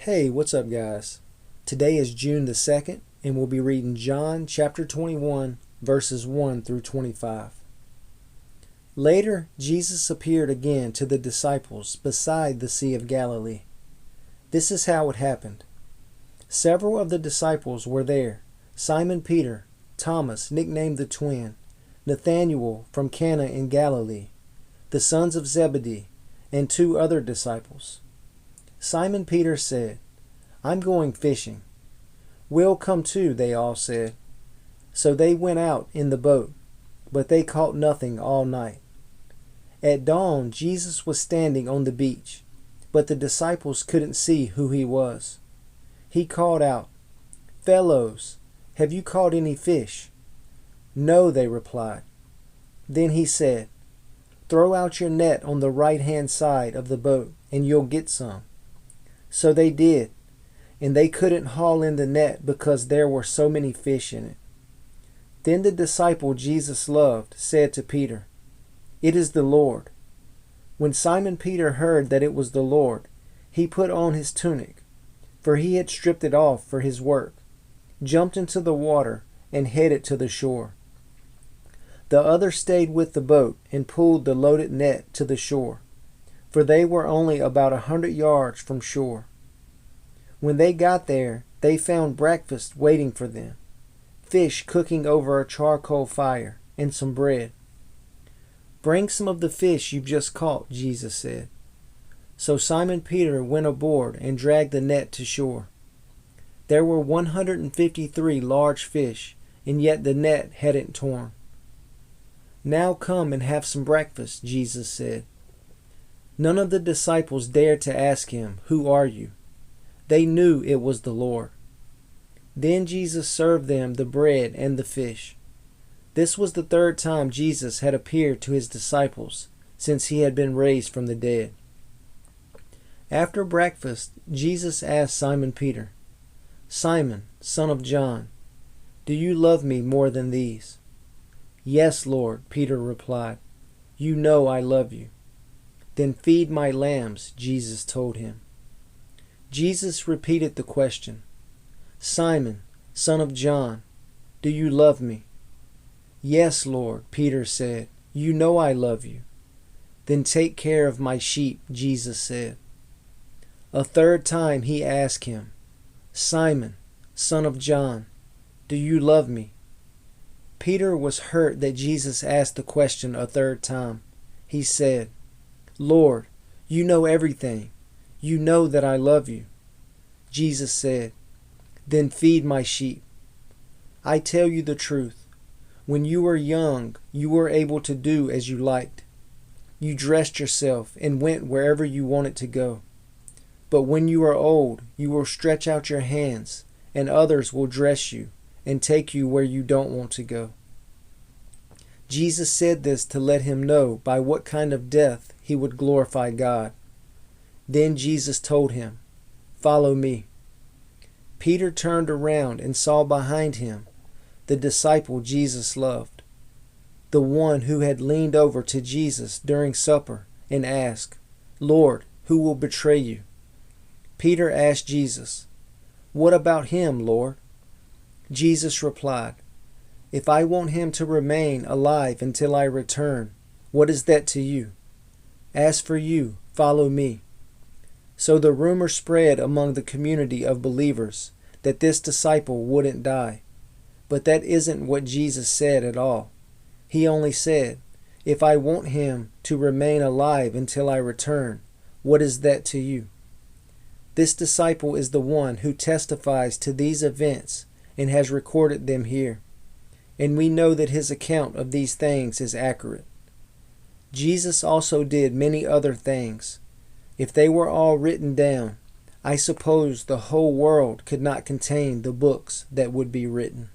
Hey, what's up, guys? Today is June the 2nd, and we'll be reading John chapter 21, verses 1 through 25. Later, Jesus appeared again to the disciples beside the Sea of Galilee. This is how it happened. Several of the disciples were there: Simon Peter, Thomas, nicknamed the Twin, Nathanael from Cana in Galilee, the sons of Zebedee, and two other disciples. Simon Peter said, "I'm going fishing." "We'll come too," they all said. So they went out in the boat, but they caught nothing all night. At dawn, Jesus was standing on the beach, but the disciples couldn't see who he was. He called out, "Fellows, have you caught any fish?" "No," they replied. Then he said, "Throw out your net on the right-hand side of the boat, and you'll get some." So they did, and they couldn't haul in the net because there were so many fish in it. Then the disciple Jesus loved said to Peter, "It is the Lord." When Simon Peter heard that it was the Lord, he put on his tunic, for he had stripped it off for his work, jumped into the water, and headed to the shore. The others stayed with the boat and pulled the loaded net to the shore, for they were only about 100 yards from shore. When they got there, they found breakfast waiting for them: fish cooking over a charcoal fire and some bread. "Bring some of the fish you've just caught," Jesus said. So Simon Peter went aboard and dragged the net to shore. There were 153 large fish, and yet the net hadn't torn. "Now come and have some breakfast," Jesus said. None of the disciples dared to ask him, "Who are you?" They knew it was the Lord. Then Jesus served them the bread and the fish. This was the third time Jesus had appeared to his disciples since he had been raised from the dead. After breakfast, Jesus asked Simon Peter, "Simon, son of John, do you love me more than these?" "Yes, Lord," Peter replied. "You know I love you." "Then feed my lambs," Jesus told him. Jesus repeated the question, "Simon, son of John, do you love me?" "Yes, Lord," Peter said. "You know I love you." "Then take care of my sheep," Jesus said. A third time he asked him, "Simon, son of John, do you love me?" Peter was hurt that Jesus asked the question a third time. He said, "Lord, you know everything. You know that I love you." Jesus said, "Then feed my sheep. I tell you the truth. When you were young, you were able to do as you liked. You dressed yourself and went wherever you wanted to go. But when you are old, you will stretch out your hands, and others will dress you and take you where you don't want to go." Jesus said this to let him know by what kind of death he would glorify God. Then Jesus told him, "Follow me." Peter turned around and saw behind him the disciple Jesus loved, the one who had leaned over to Jesus during supper and asked, "Lord, who will betray you?" Peter asked Jesus, "What about him, Lord?" Jesus replied, "If I want him to remain alive until I return, what is that to you? As for you, follow me." So the rumor spread among the community of believers that this disciple wouldn't die. But that isn't what Jesus said at all. He only said, "If I want him to remain alive until I return, what is that to you?" This disciple is the one who testifies to these events and has recorded them here. And we know that his account of these things is accurate. Jesus also did many other things. If they were all written down, I suppose the whole world could not contain the books that would be written.